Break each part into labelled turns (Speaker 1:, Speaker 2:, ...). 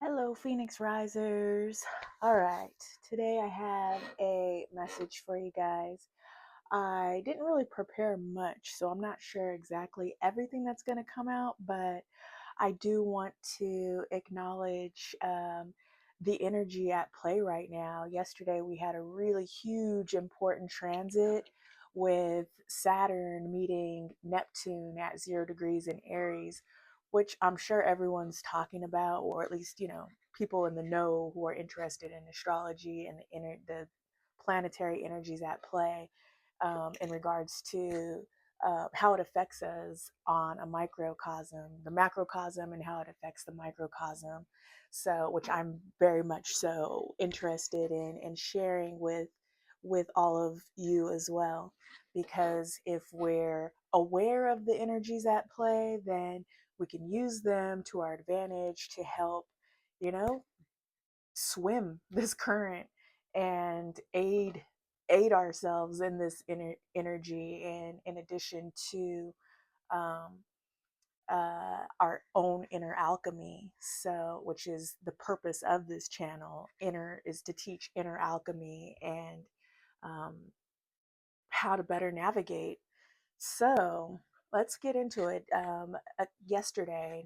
Speaker 1: Hello, Phoenix Risers. All right, today I have a message for you guys. I didn't really prepare much, so I'm not sure exactly everything that's going to come out, but I do want to acknowledge the energy at play right now. Yesterday, we had a really huge, important transit with Saturn meeting Neptune at 0 degrees in Aries, which I'm sure everyone's talking about, or at least, people in the know who are interested in astrology and the planetary energies at play in regards to how it affects us on a microcosm, the macrocosm, and how it affects the microcosm. So, which I'm very much so interested in sharing with all of you as well, because if we're aware of the energies at play, then we can use them to our advantage to help, you know, swim this current and aid ourselves in this energy, and in addition to um, our own inner alchemy. So, which is the purpose of this channel, inner is to teach inner alchemy and um, how to better navigate. So let's get into it. Yesterday,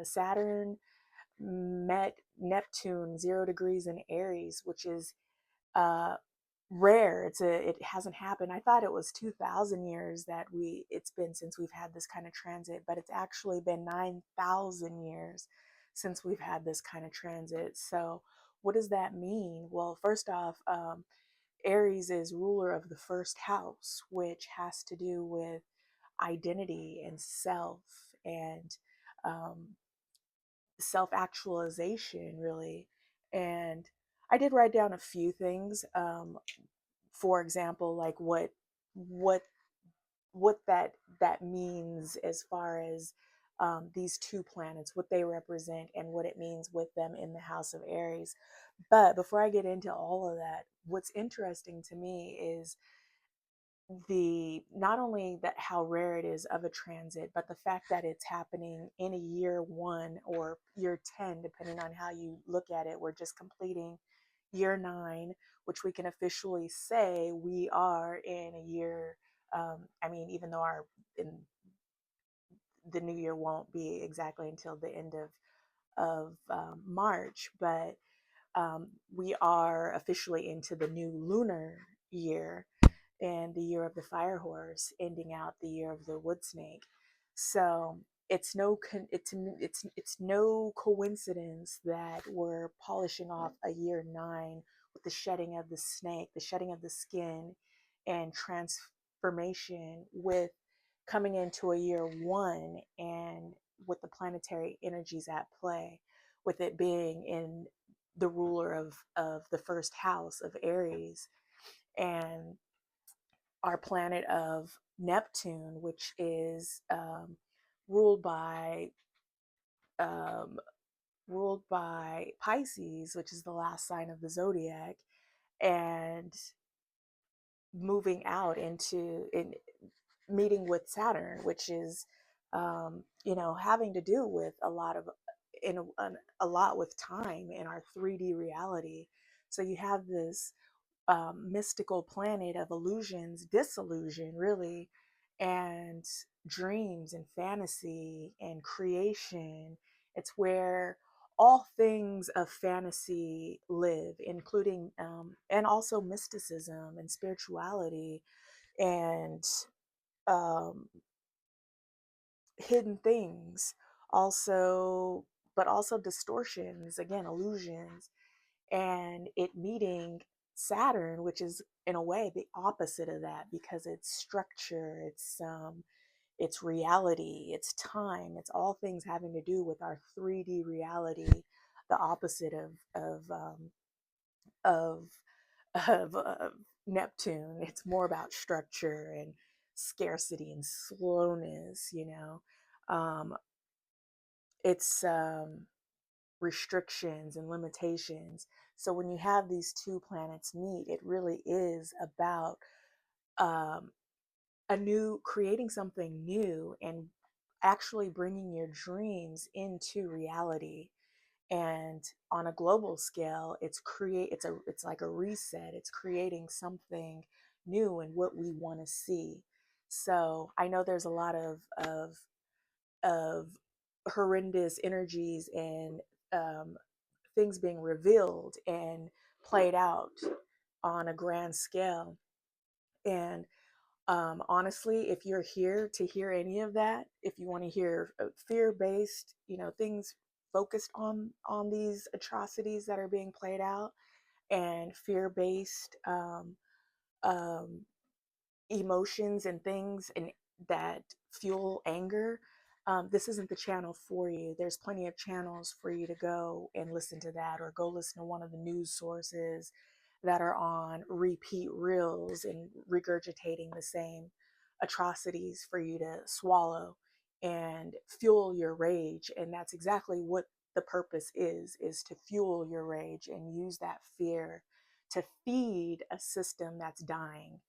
Speaker 1: Saturn met Neptune 0 degrees in Aries, which is uh, rare. It hasn't happened. I thought it was 2,000 years that it's been since we've had this kind of transit, but it's actually been 9,000 years since we've had this kind of transit. So what does that mean? Well, first off, Aries is ruler of the first house, which has to do with identity and self and um, self actualization, really. And I did write down a few things. For example, like what that means as far as these two planets, what they represent, and what it means with them in the house of Aries. But before I get into all of that, what's interesting to me is the not only that how rare it is of a transit, but the fact that it's happening in a year one or year 10, depending on how you look at it. We're just completing year 9, which we can officially say we are in a year. I mean, even though the new year won't be exactly until the end of March, but we are officially into the new lunar year, and the year of the fire horse, ending out the year of the wood snake. So it's no coincidence that we're polishing off a year 9 with the shedding of the snake, the shedding of the skin, and transformation, with coming into a year 1, and with the planetary energies at play, with it being in the ruler of the first house of Aries, and our planet of Neptune, which is ruled by um, ruled by Pisces, which is the last sign of the zodiac, and moving out into in meeting with Saturn, which is having to do with a lot of a lot with time in our 3D reality. So you have this mystical planet of illusions, disillusion, really, and dreams and fantasy and creation. It's where all things of fantasy live, including and also mysticism and spirituality and um, hidden things, also, but also distortions, again, illusions, and it meeting Saturn, which is in a way the opposite of that, because it's structure, it's reality, it's time, it's all things having to do with our 3D reality, the opposite of of Neptune. It's more about structure and scarcity and slowness. Um, it's restrictions and limitations. So when you have these two planets meet, it really is about um, creating something new and actually bringing your dreams into reality. And on a global scale, it's like a reset. It's creating something new and what we want to see. So I know there's a lot of horrendous energies and things being revealed and played out on a grand scale. And honestly, if you're here to hear any of that, if you want to hear fear-based, things focused on these atrocities that are being played out, and fear-based um, emotions and things and that fuel anger, this isn't the channel for you. There's plenty of channels for you to go and listen to that, or go listen to one of the news sources that are on repeat reels and regurgitating the same atrocities for you to swallow and fuel your rage. And that's exactly what the purpose is to fuel your rage and use that fear to feed a system that's dying,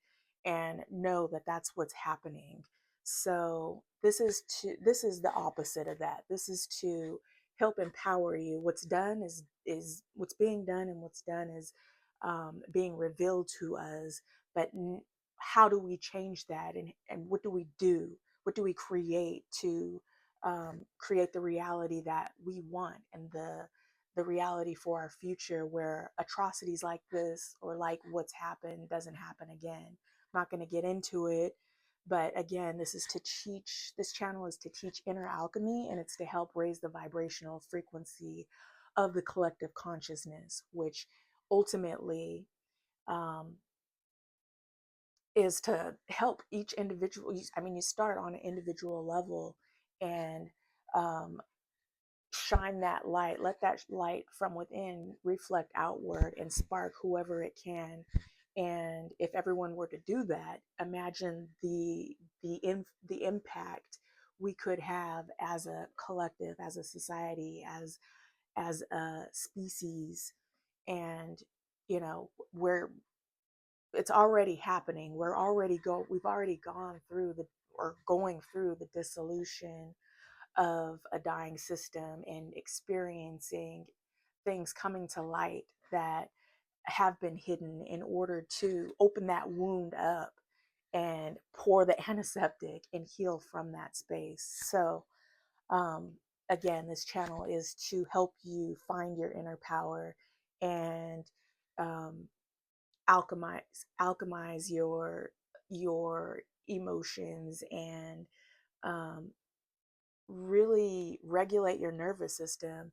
Speaker 1: and know that that's what's happening. So this is the opposite of that. This is to help empower you. What's done is what's being done, and what's done is being revealed to us. But how do we change that, and what do we do? What do we create to create the reality that we want, and the reality for our future, where atrocities like this, or like what's happened, doesn't happen again. Not going to get into it, but again, this channel is to teach inner alchemy, and it's to help raise the vibrational frequency of the collective consciousness, which ultimately um, is to help each individual. I mean, you start on an individual level, and um, shine that light, let that light from within reflect outward and spark whoever it can. And if everyone were to do that, imagine the impact we could have as a collective, as a society, as a species. And where it's already happening. We've already gone through the or going through the dissolution of a dying system, and experiencing things coming to light that have been hidden, in order to open that wound up and pour the antiseptic and heal from that space. So um, again, this channel is to help you find your inner power, and um, alchemize your emotions, and um, really regulate your nervous system,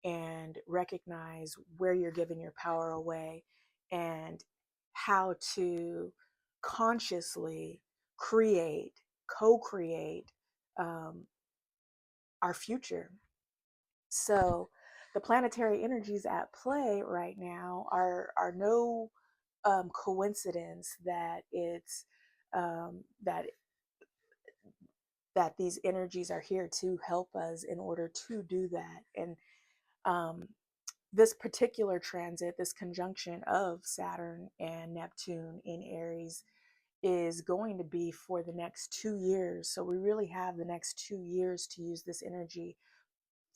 Speaker 1: and recognize where you're giving your power away, and how to consciously create, co-create um, our future. So the planetary energies at play right now are no coincidence that it's that these energies are here to help us in order to do that. And um, this particular transit, this conjunction of Saturn and Neptune in Aries, is going to be for the next 2 years. So we really have the next 2 years to use this energy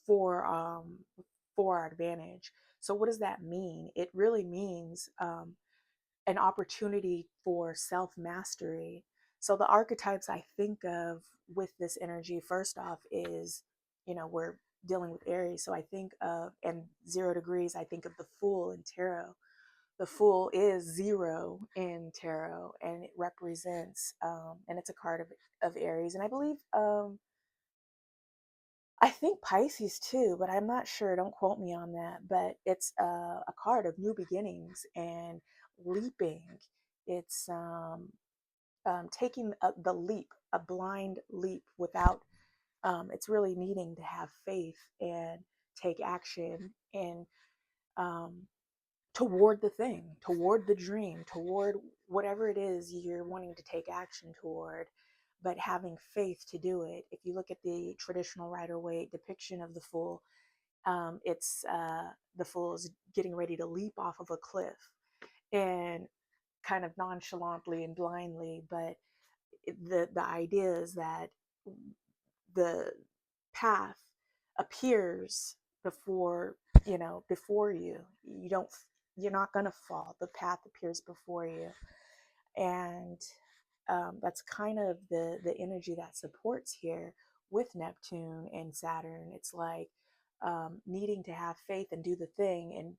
Speaker 1: for our advantage. So what does that mean? It really means an opportunity for self mastery. So the archetypes I think of with this energy, first off, is, we're dealing with Aries. So I think of, and 0 degrees, I think of the Fool in tarot. The Fool is 0 in tarot, and it represents, and it's a card of Aries. And I think Pisces too, but I'm not sure. Don't quote me on that. But it's a card of new beginnings and leaping. It's taking the leap, a blind leap without, it's really needing to have faith and take action, and um, toward the thing, toward the dream, toward whatever it is you're wanting to take action toward, but having faith to do it. If you look at the traditional Rider-Waite depiction of the Fool, it's the Fool is getting ready to leap off of a cliff, and kind of nonchalantly and blindly, but the idea is that the path appears before before you. You're not going to fall. The path appears before you. And that's kind of the energy that supports here with Neptune and Saturn. It's like needing to have faith and do the thing, and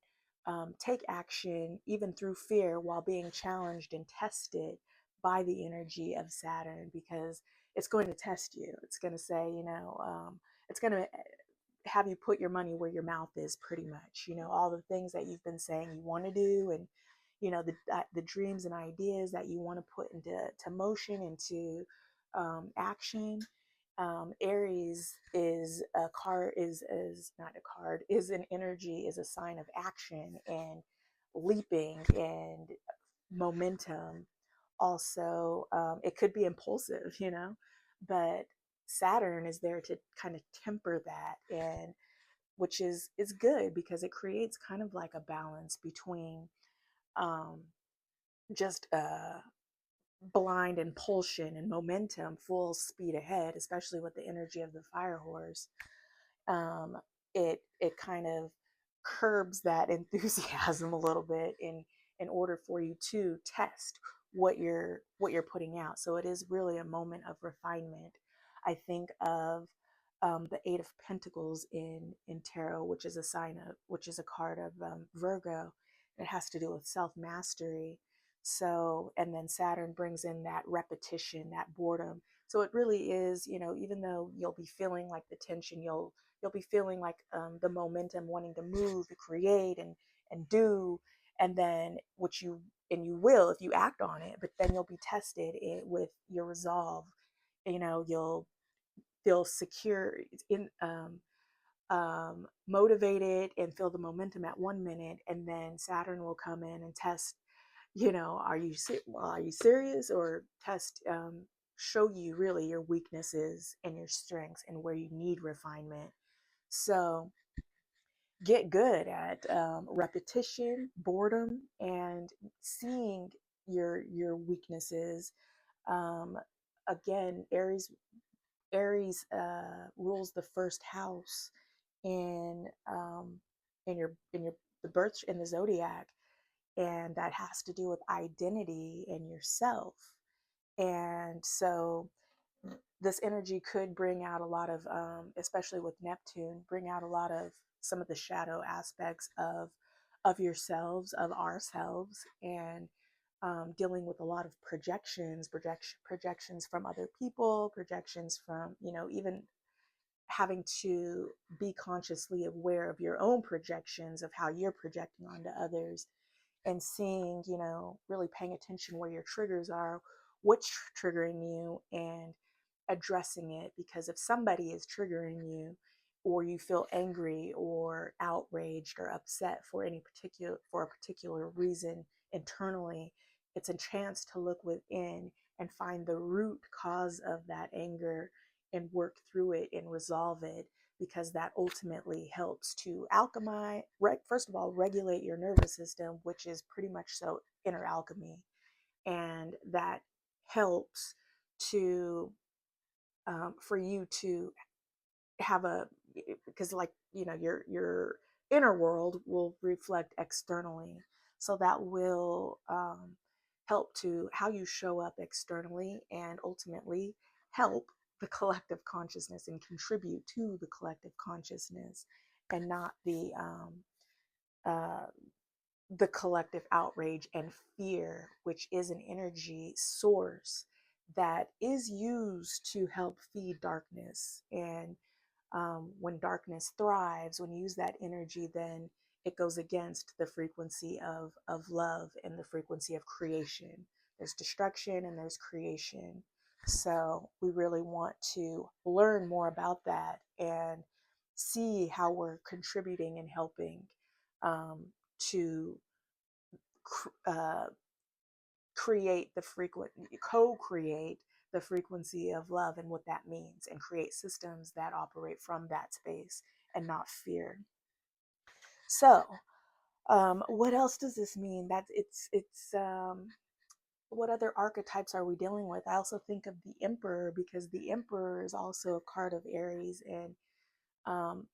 Speaker 1: take action even through fear while being challenged and tested by the energy of Saturn, because it's going to test you. It's going to say, it's going to have you put your money where your mouth is, pretty much. All the things that you've been saying you want to do, and the dreams and ideas that you want to put into motion, into action. Aries is a card, is not a card, is an energy, is a sign of action and leaping and momentum. Also, it could be impulsive, but Saturn is there to kind of temper that, and which is good, because it creates kind of like a balance between um, just blind impulsion and momentum, full speed ahead, especially with the energy of the fire horse. um, it kind of curbs that enthusiasm a little bit, in order for you to test what you're putting out. So it is really a moment of refinement. I think of the Eight of Pentacles in tarot, which is a card of Virgo. It has to do with self mastery. So, and then Saturn brings in that repetition, that boredom. So it really is, even though you'll be feeling like the tension, you'll be feeling like the momentum, wanting to move, to create, and do, and then you will, if you act on it, but then you'll be tested with your resolve. You'll feel secure, in motivated, and feel the momentum at 1 minute, and then Saturn will come in and test. Are you serious, or test, show you really your weaknesses and your strengths and where you need refinement. So get good at repetition, boredom, and seeing your weaknesses. Um, Again, Aries rules the first house in in your the birth in the zodiac, and that has to do with identity and yourself. And so this energy could bring out a lot of, especially with Neptune, bring out a lot of some of the shadow aspects of yourselves, of ourselves, and dealing with a lot of projections from other people, projections from, even having to be consciously aware of your own projections, of how you're projecting onto others, and seeing, really paying attention where your triggers are, what's triggering you, and addressing it. Because if somebody is triggering you, or you feel angry or outraged or upset for a particular reason internally, it's a chance to look within and find the root cause of that anger, and work through it and resolve it, because that ultimately helps to alchemize, first of all, regulate your nervous system, which is pretty much so inner alchemy. And that helps to, for you to have because, like, your inner world will reflect externally. So that will help to how you show up externally, and ultimately help the collective consciousness and contribute to the collective consciousness, and not uh, the collective outrage and fear, which is an energy source that is used to help feed darkness. And when darkness thrives, when you use that energy, then it goes against the frequency of love and the frequency of creation. There's destruction and there's creation. So we really want to learn more about that, and see how we're contributing and helping to uh, create the co-create the frequency of love, and what that means, and create systems that operate from that space and not fear. So what else does this mean? That it's what other archetypes are we dealing with? I also think of the Emperor, because the Emperor is also a card of Aries, and um,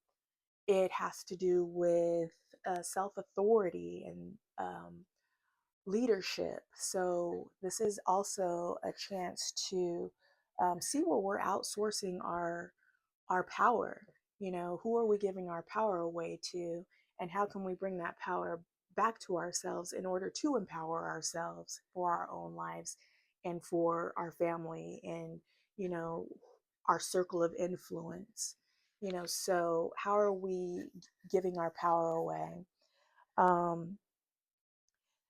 Speaker 1: it has to do with self authority and leadership. So this is also a chance to see where we're outsourcing our power. You know, who are we giving our power away to, and how can we bring that power back to ourselves in order to empower ourselves for our own lives and for our family and, you know, our circle of influence. You know, so how are we giving our power away? Um,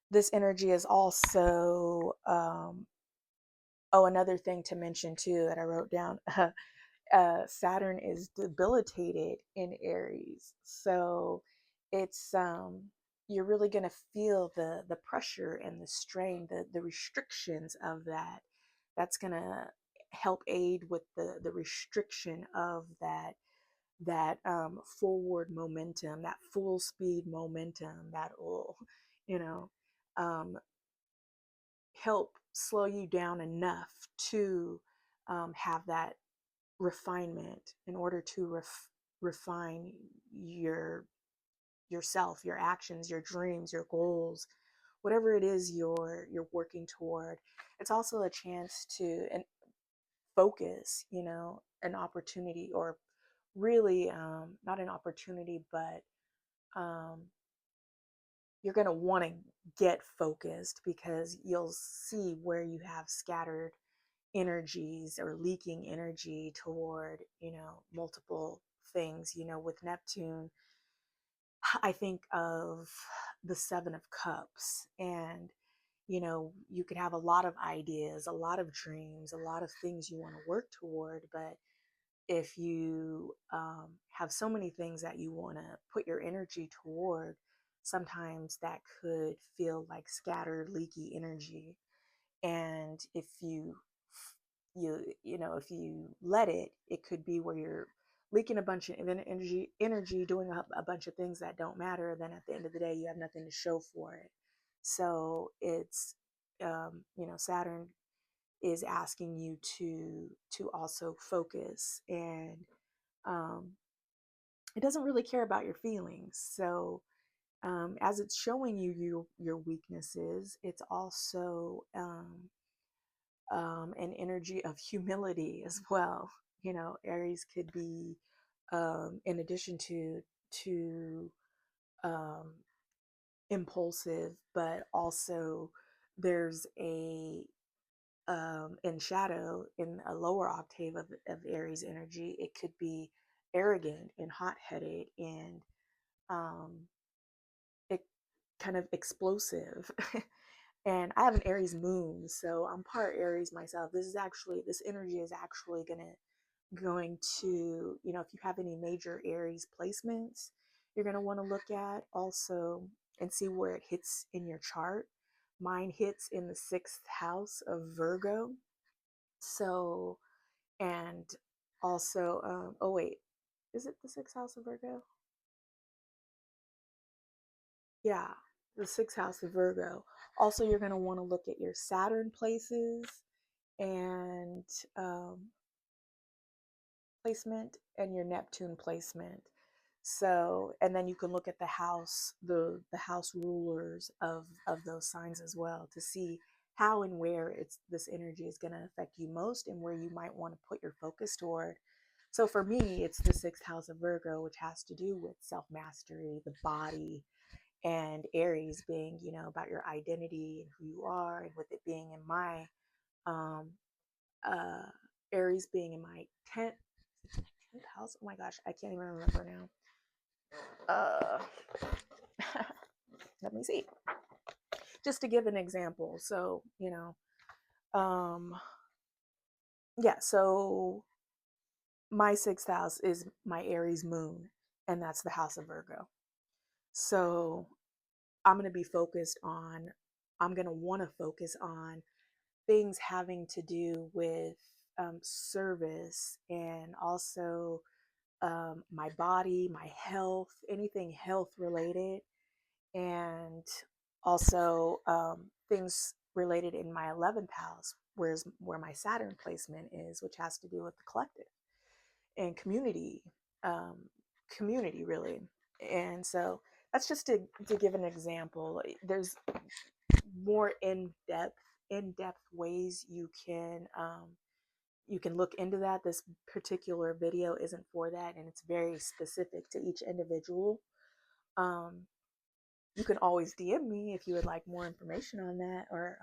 Speaker 1: this energy is also, oh, another thing to mention too that I wrote down. Saturn is debilitated in Aries, so it's you're really going to feel the pressure and the strain, the restrictions of that. That's going to help aid with the restriction of that forward momentum, that full speed momentum that will, you know, um, help slow you down enough to have that refinement in order to refine yourself, your actions, your dreams, your goals, whatever it is you're working toward. It's also a chance to and focus, you know, an opportunity, or really not an opportunity, but um, you're going to want to get focused because you'll see where you have scattered energies or leaking energy toward, you know, multiple things. You know, with Neptune, I think of the Seven of Cups, and you know, you could have a lot of ideas, a lot of dreams, a lot of things you want to work toward, but if you have so many things that you want to put your energy toward, sometimes that could feel like scattered, leaky energy. And if you know, if you let it, it could be where you're leaking a bunch of energy doing a bunch of things that don't matter. Then at the end of the day, you have nothing to show for it. So it's you know, Saturn is asking you to also focus, and um, it doesn't really care about your feelings. So as it's showing you your weaknesses, it's also an energy of humility as well. You know, Aries could be, in addition to um, impulsive, but also there's a in shadow, in a lower octave of Aries energy, it could be arrogant and hot-headed and um, it kind of explosive. And I have an Aries moon, so I'm part Aries myself. This energy is actually going to, you know, if you have any major Aries placements, you're going to want to look at also and see where it hits in your chart. Mine hits in the 6th house of Virgo. So, and also, oh wait, is it the 6th house of Virgo? Yeah, the 6th house of Virgo. Also, you're going to want to look at your Saturn places and placement, and your Neptune placement. So, and then you can look at the house, the house rulers of those signs as well, to see how and where it's this energy is going to affect you most and where you might want to put your focus toward. So for me, it's the 6th house of Virgo, which has to do with self mastery, the body, and Aries being, you know, about your identity and who you are, and with it being in my um uh Aries being in my 10th house. Oh my gosh, I can't even remember now. Uh let me see. Just to give an example. So, you know, yeah, so my 6th house is my Aries moon, and that's the house of Virgo. So I'm going to be focused on, I'm going to want to focus on things having to do with service, and also my body, my health, anything health related, and also things related in my 11th house, where my Saturn placement is, which has to do with the collective and community, um, community, really. And so that's just to give an example. There's more in-depth ways you can look into that. This particular video isn't for that, and it's very specific to each individual. um, you can always DM me if you would like more information on that, or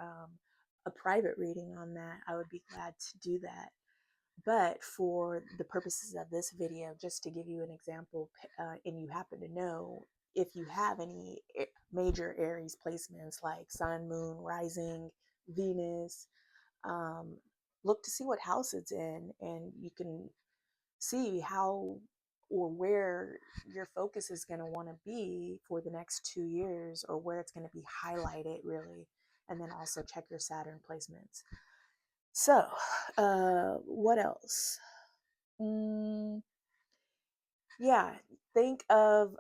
Speaker 1: a private reading on that. I would be glad to do that. But for the purposes of this video, just to give you an example, and you happen to know if you have any major Aries placements like Sun, Moon, Rising, Venus, um, look to see what house it's in, and you can see how or where your focus is going to want to be for the next 2 years, or where it's going to be highlighted, really. And then also check your Saturn placements. So, what else? Yeah, think of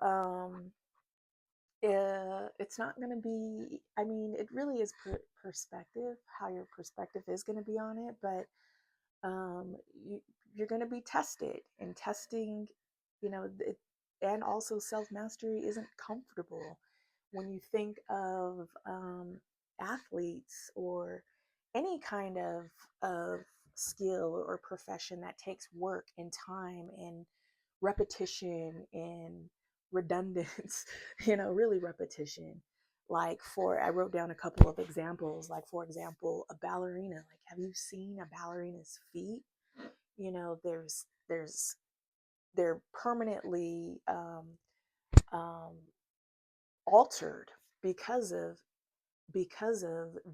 Speaker 1: it's not going to be, I mean, it really is perspective, how your perspective is going to be on it. But you, you're going to be tested, and testing, you know, and also self-mastery isn't comfortable. When you think of athletes, or any kind of skill or profession that takes work and time and repetition and redundance, really repetition. Like, I wrote down a couple of examples. Like, for example, a ballerina. Like, have you seen a ballerina's feet? There's they're permanently um, altered because of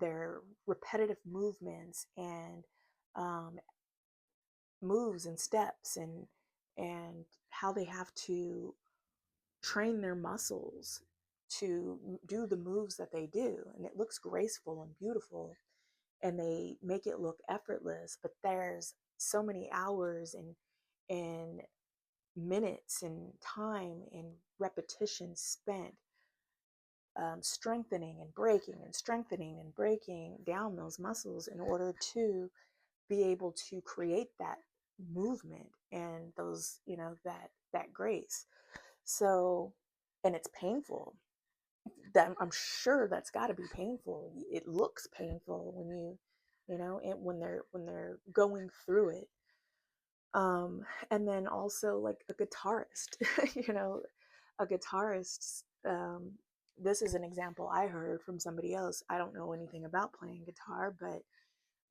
Speaker 1: their repetitive movements, and um, moves and steps, and how they have to train their muscles to do the moves that they do. And it looks graceful and beautiful, and they make it look effortless. But there's so many hours and minutes and time and repetition spent strengthening and breaking and strengthening and breaking down those muscles in order to be able to create that movement and those, that grace. So, and it's painful. That, I'm sure that's got to be painful. It looks painful when when they're going through it. And then also, like, a guitarist, a guitarist. This is an example I heard from somebody else. I don't know anything about playing guitar, but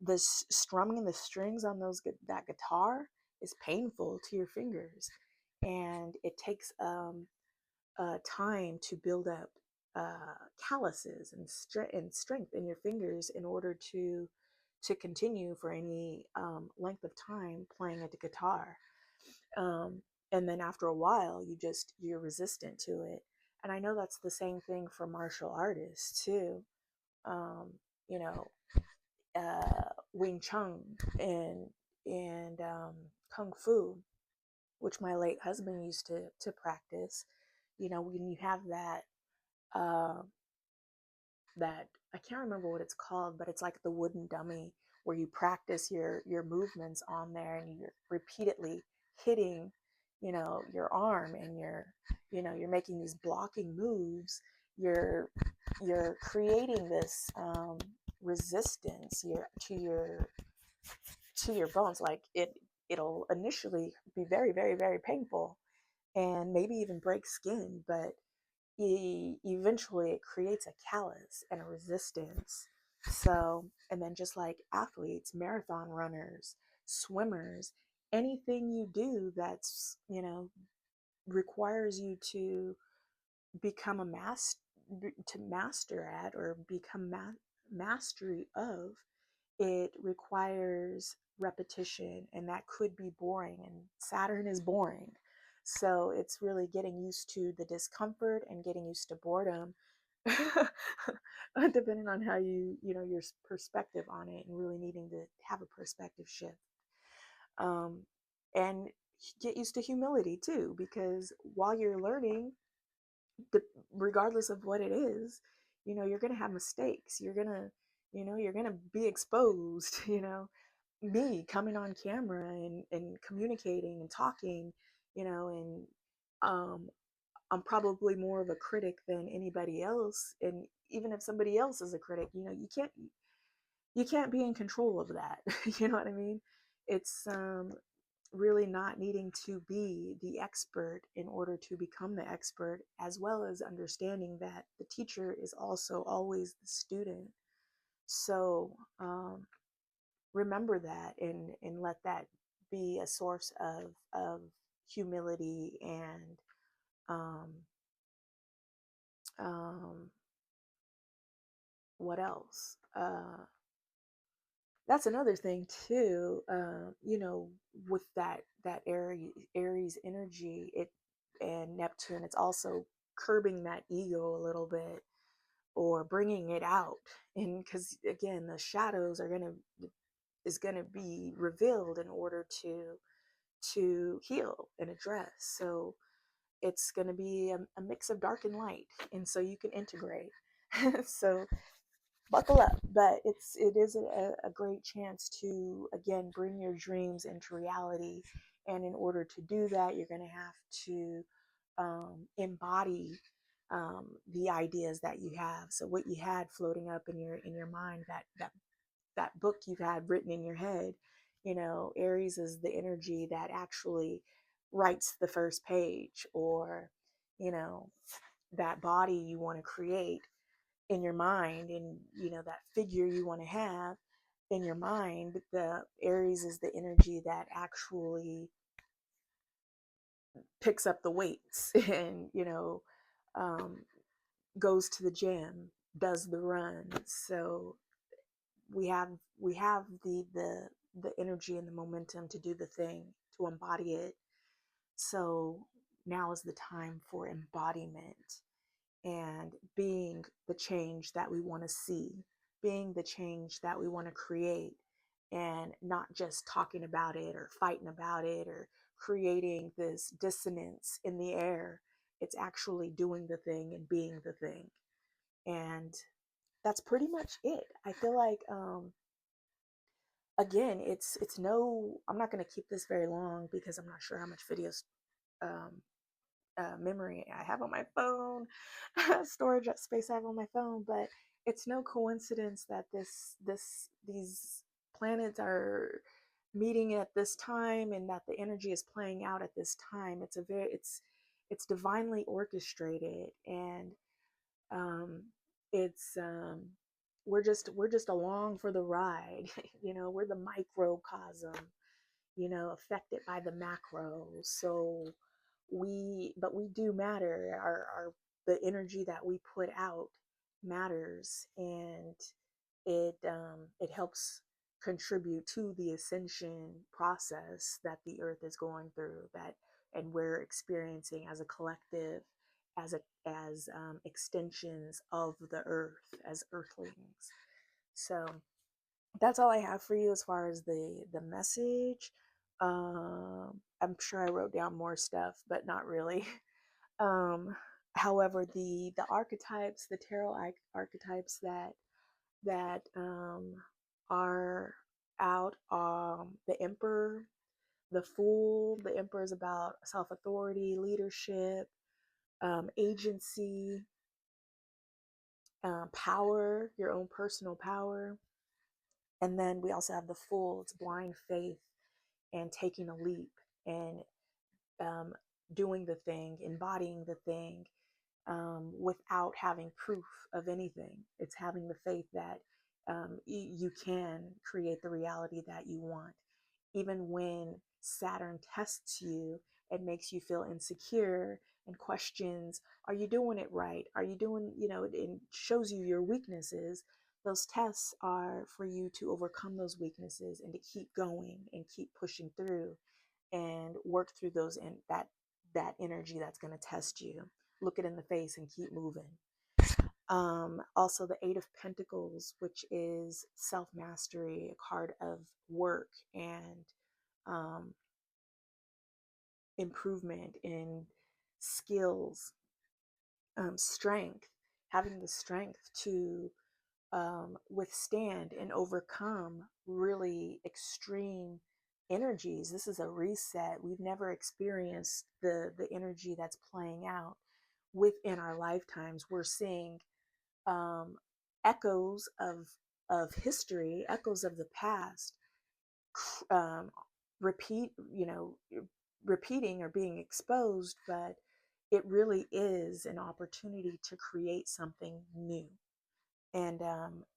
Speaker 1: the strumming the strings on that guitar is painful to your fingers, and it takes time to build up calluses and strength in your fingers in order to continue for any length of time playing a guitar. um, and then after a while, you're resistant to it. And I know that's the same thing for martial artists too. um, you know Wing Chun and Kung Fu, which my late husband used to practice. When you have uh, that, I can't remember what it's called, but it's like the wooden dummy where you practice your movements on there, and you're repeatedly hitting, your arm, and you're making these blocking moves. You're creating this resistance to your bones. Like, it'll initially be very, very, very painful, and maybe even break skin, but eventually it creates a callus and a resistance. So, and then just like athletes, marathon runners, swimmers, anything you do that's, requires you to become to master at, or become mastery of, it requires repetition, and that could be boring, and Saturn is boring. So it's really getting used to the discomfort and getting used to boredom, depending on how your perspective on it, and really needing to have a perspective shift. And get used to humility too, because while you're learning, regardless of what it is, you're going to have mistakes. You're going to be exposed. Me coming on camera and communicating and talking, and um, I'm probably more of a critic than anybody else. And even if somebody else is a critic, you can't be in control of that. You know what I mean? It's really not needing to be the expert in order to become the expert, as well as understanding that the teacher is also always the student. So remember that, and let that be a source of humility and um, um, what else? That's another thing too. With that Aries energy, it and Neptune, it's also curbing that ego a little bit, or bringing it out. And because again, the shadows is gonna be revealed in order to heal and address. So it's going to be a mix of dark and light, and so you can integrate. So buckle up. But it is a great chance to again bring your dreams into reality. And in order to do that, you're going to have to embody the ideas that you have. So what you had floating up in your mind, that book you've had written in your head, Aries is the energy that actually writes the first page. Or you know that body you want to create in your mind, and that figure you want to have in your mind. The Aries is the energy that actually picks up the weights and um, goes to the gym, does the run. So we have the energy and the momentum to do the thing, to embody it. So now is the time for embodiment and being the change that we want to see, being the change that we want to create, and not just talking about it or fighting about it or creating this dissonance in the air. It's actually doing the thing and being the thing. And that's pretty much it. I feel like again, it's no, I'm not going to keep this very long because I'm not sure how much videos um, memory I have on my phone, storage space I have on my phone. But it's no coincidence that these planets are meeting at this time, and that the energy is playing out at this time. It's divinely orchestrated. And um, it's we're just along for the ride. We're the microcosm, affected by the macro. So we do matter. The energy that we put out matters, and it helps contribute to the ascension process that the earth is going through, that and we're experiencing as a collective, as extensions of the earth, as earthlings. So that's all I have for you as far as the message. I'm sure I wrote down more stuff, but not really. Um, However, the archetypes, the tarot archetypes that are out, the Emperor, the Fool. The Emperor is about self authority, leadership, agency, power, your own personal power. And then we also have the Fool. It's blind faith and taking a leap, and um, doing the thing, embodying the thing, without having proof of anything. It's having the faith that you can create the reality that you want. Even when Saturn tests you and makes you feel insecure and questions, are you doing it right? Are you doing, it shows you your weaknesses. Those tests are for you to overcome those weaknesses and to keep going and keep pushing through and work through those, and that energy that's going to test you. Look it in the face and keep moving. Also, the Eight of Pentacles, which is self mastery, a card of work and um, improvement in skills, strength, having the strength to withstand and overcome really extreme energies. This is a reset. We've never experienced the energy that's playing out within our lifetimes. We're seeing um, echoes of history, echoes of the past, um, repeat, repeating or being exposed, but it really is an opportunity to create something new and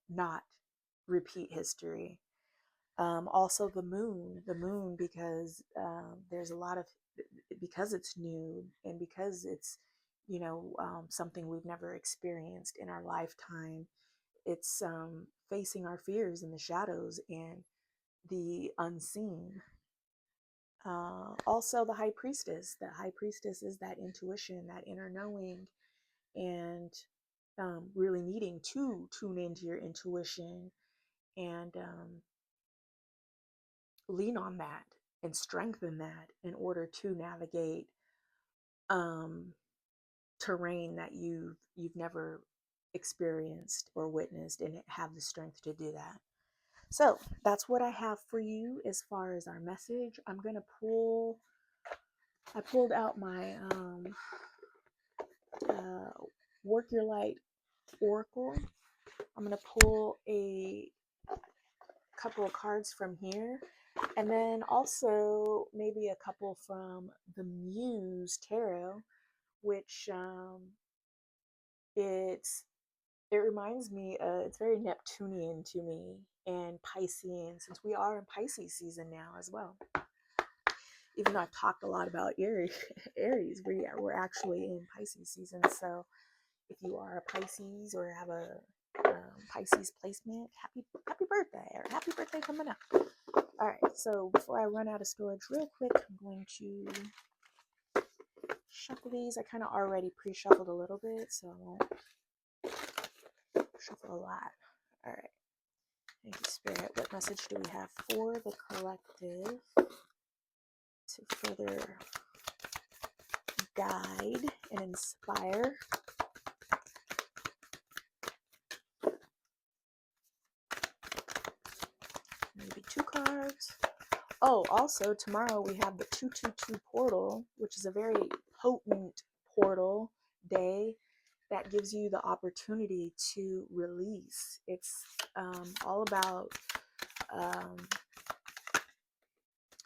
Speaker 1: not repeat history. Also, the moon, because there's a lot of, because it's new and because it's, something we've never experienced in our lifetime. It's facing our fears in the shadows and the unseen. Also, the high priestess. The high priestess is that intuition, that inner knowing, and really needing to tune into your intuition and lean on that and strengthen that in order to navigate um, terrain that you've never experienced or witnessed, and have the strength to do that. So that's what I have for you as far as our message. I pulled out my uh, Work Your Light Oracle. I'm going to pull a couple of cards from here, and then also maybe a couple from the Muse Tarot, which it's it reminds me, it's very Neptunian to me, and Piscean, since we are in Pisces season now as well. Even though I've talked a lot about Aries, we're actually in Pisces season. So if you are a Pisces or have a Pisces placement, happy birthday, or happy birthday coming up. All right, so before I run out of storage real quick, I'm going to shuffle these. I kind of already pre-shuffled a little bit, so I won't shuffle a lot. All right. Thank you, Spirit. What message do we have for the collective to further guide and inspire? Maybe 2 cards. Oh, also tomorrow we have the 222 portal, which is a very potent portal day that gives you the opportunity to release. It's all about,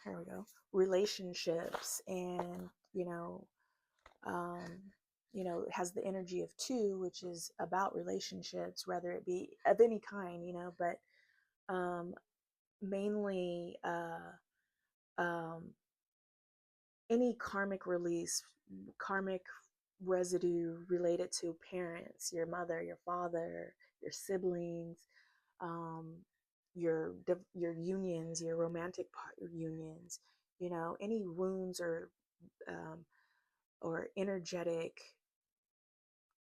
Speaker 1: here we go, relationships, and it has the energy of 2, which is about relationships, whether it be of any kind, but mainly any karmic release, karmic residue related to parents, your mother, your father, your siblings, um, your unions, your romantic unions, any wounds um, or energetic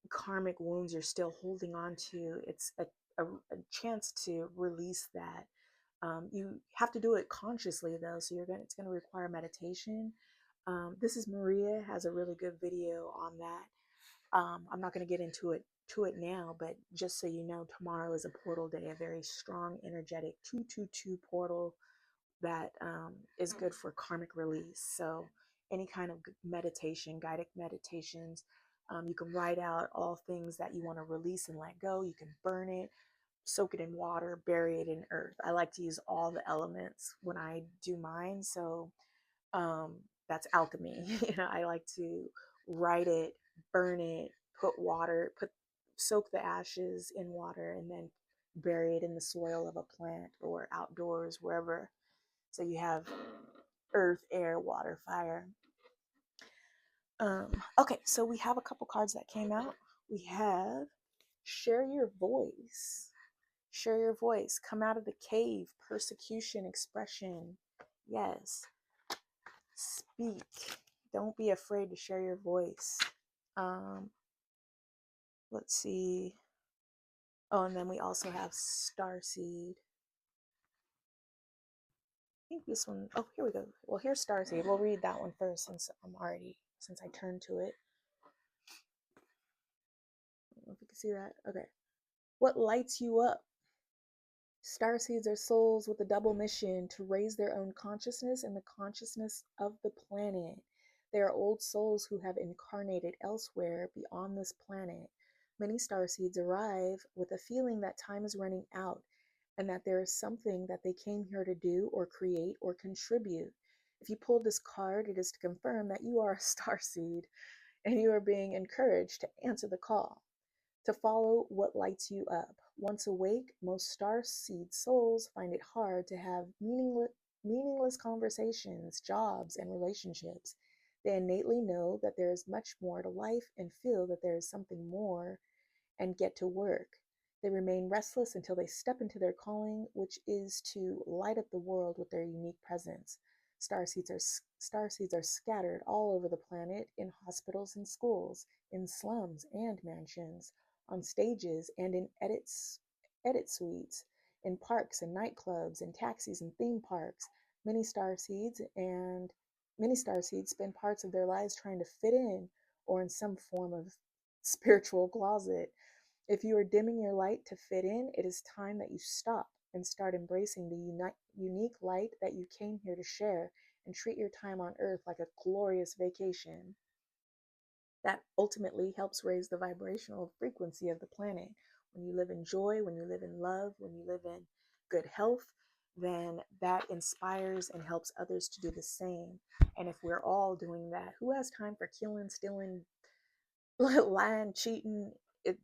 Speaker 1: karmic wounds you're still holding on to. It's a chance to release that. You have to do it consciously though, so it's going to require meditation. This is Maria has a really good video on that. I'm not going to get into it now, but just so you know, tomorrow is a portal day, a very strong, energetic 222 portal that is good for karmic release. So any kind of meditation, guided meditations, you can write out all things that you want to release and let go. You can burn it, soak it in water, bury it in earth. I like to use all the elements when I do mine. So that's alchemy. I like to write it, burn it, soak the ashes in water, and then bury it in the soil of a plant or outdoors, wherever. So you have earth, air, water, fire. Okay, so we have a couple cards that came out. We have Share Your Voice. Share your voice. Come out of the cave. Persecution, expression. Yes. Speak. Don't be afraid to share your voice. Let's see. Oh, and then we also have Starseed. I think this one, oh, here we go. Well, here's Starseed. We'll read that one first since I turned to it. I don't know if you can see that. Okay. What lights you up? Starseeds are souls with a double mission to raise their own consciousness and the consciousness of the planet. They are old souls who have incarnated elsewhere beyond this planet. Many starseeds arrive with a feeling that time is running out and that there is something that they came here to do or create or contribute. If you pulled this card, it is to confirm that you are a starseed and you are being encouraged to answer the call, to follow what lights you up. Once awake, most star-seed souls find it hard to have meaningless conversations, jobs, and relationships. They innately know that there is much more to life and feel that there is something more and get to work. They remain restless until they step into their calling, which is to light up the world with their unique presence. Starseeds are scattered all over the planet in hospitals and schools, in slums and mansions, on stages and in edit suites, in parks and nightclubs, in taxis and theme parks. Many many starseeds spend parts of their lives trying to fit in or in some form of spiritual closet. If you are dimming your light to fit in, it is time that you stop and start embracing the unique light that you came here to share and treat your time on earth like a glorious vacation. That ultimately helps raise the vibrational frequency of the planet. When you live in joy, when you live in love, when you live in good health, then that inspires and helps others to do the same. And if we're all doing that, who has time for killing, stealing, lying, cheating?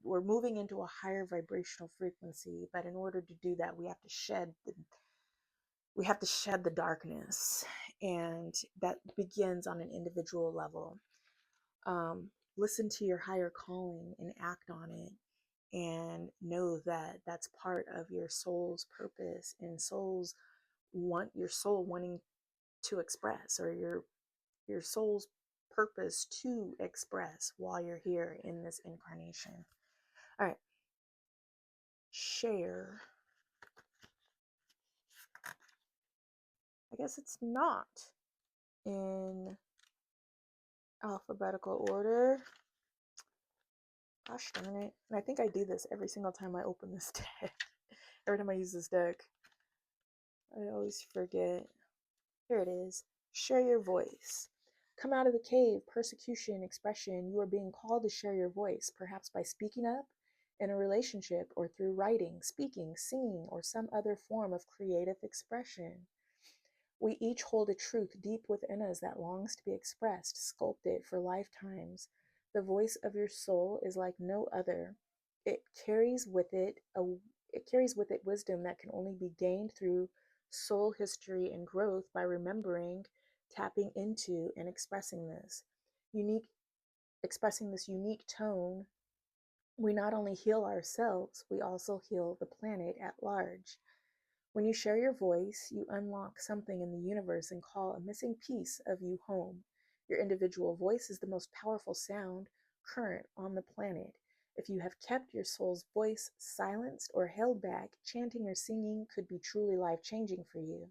Speaker 1: We're moving into a higher vibrational frequency, but in order to do that, we have to shed the darkness, and that begins on an individual level. Listen to your higher calling and act on it, and know that that's part of your soul's purpose, and your soul wanting to express, or your soul's purpose to express while you're here in this incarnation. All right, share. I guess it's not in alphabetical order. Gosh darn it. And I think I do this every single time I open this deck. Every time I use this deck, I always forget. Here it is. Share your voice. Come out of the cave, persecution, expression. You are being called to share your voice, perhaps by speaking up in a relationship or through writing, speaking, singing, or some other form of creative expression. We each hold a truth deep within us that longs to be expressed, sculpted for lifetimes. The voice of your soul is like no other. It carries with it wisdom that can only be gained through soul history and growth by remembering, tapping into, and unique expressing this unique tone. We not only heal ourselves, we also heal the planet at large. When you share your voice, you unlock something in the universe and call a missing piece of you home. Your individual voice is the most powerful sound current on the planet. If you have kept your soul's voice silenced or held back, chanting or singing could be truly life-changing for you.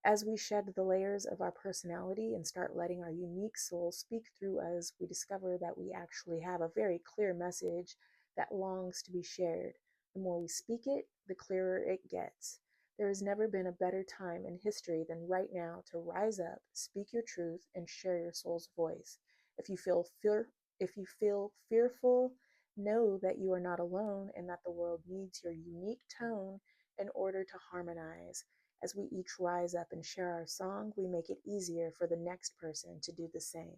Speaker 1: As we shed the layers of our personality and start letting our unique soul speak through us, we discover that we actually have a very clear message that longs to be shared. The more we speak it, the clearer it gets. There has never been a better time in history than right now to rise up, speak your truth, and share your soul's voice. If you feel fearful, know that you are not alone and that the world needs your unique tone in order to harmonize. As we each rise up and share our song, we make it easier for the next person to do the same.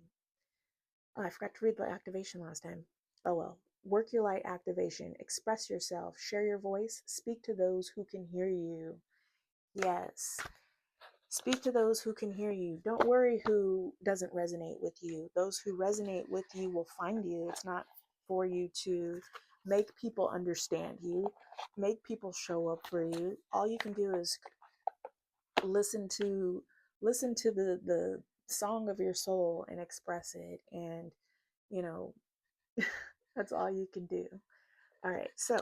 Speaker 1: Oh, I forgot to read the activation last time. Oh well. Work your light activation. Express yourself. Share your voice. Speak to those who can hear you. Yes. Speak to those who can hear you. Don't worry who doesn't resonate with you. Those who resonate with you will find you. It's not for you to make people understand you, make people show up for you. All you can do is listen to the song of your soul and express it, and you know that's all you can do. All right, so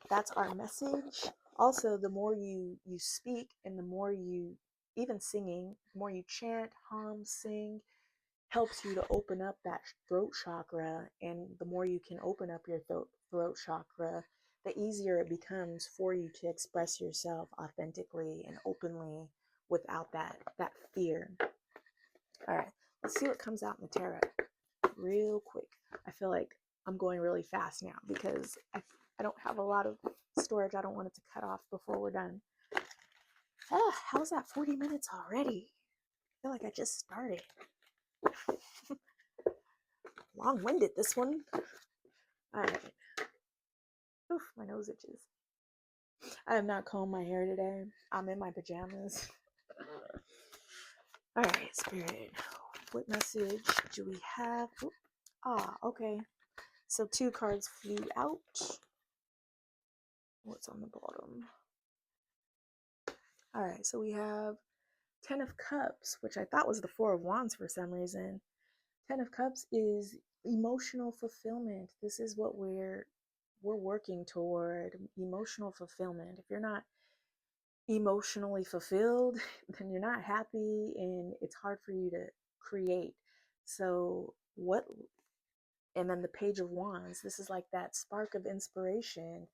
Speaker 1: that's our message. Also, the more you speak, and the more you, even singing, the more you chant, hum, sing, helps you to open up that throat chakra. And the more you can open up your throat chakra, the easier it becomes for you to express yourself authentically and openly without that fear. All right, let's see what comes out in the tarot real quick. I feel like I'm going really fast now because I don't have a lot of storage. I don't want it to cut off before we're done. How's that 40 minutes already? I feel like I just started. Long-winded, this one. All right. Oof, my nose itches. I have not combed my hair today. I'm in my pajamas. All right, Spirit. What message do we have? Ooh, okay. So 2 cards flew out. What's on the bottom? All right, so we have 10 of Cups, which I thought was the 4 of Wands for some reason. 10 of Cups is emotional fulfillment. This is what we're working toward, emotional fulfillment. If you're not emotionally fulfilled, then you're not happy and it's hard for you to create. So and then the Page of Wands, this is like that spark of inspiration.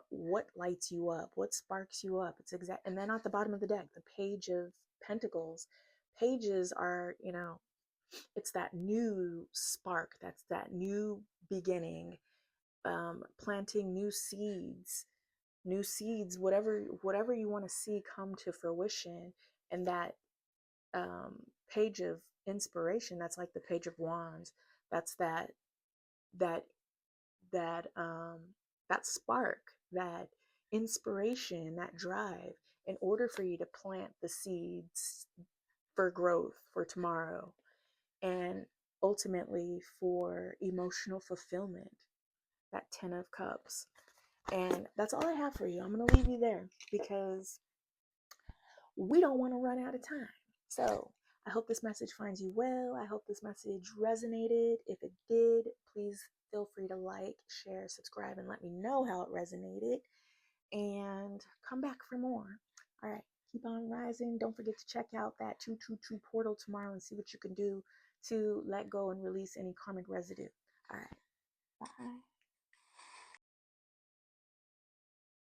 Speaker 1: What lights you up? What sparks you up? It's exact. And then at the bottom of the deck, the Page of Pentacles. Pages are, it's that new spark. That's that new beginning. Planting new seeds, whatever you want to see come to fruition. And that Page of Inspiration, that's like the Page of Wands. That's that that that spark, that inspiration, that drive, in order for you to plant the seeds for growth for tomorrow, and ultimately for emotional fulfillment. That 10 of Cups. And that's all I have for you. I'm going to leave you there because we don't want to run out of time. So I hope this message finds you well. I hope this message resonated. If it did, please feel free to like, share, subscribe, and let me know how it resonated. And come back for more. All right, keep on rising. Don't forget to check out that 222 portal tomorrow and see what you can do to let go and release any karmic residue. All right, bye.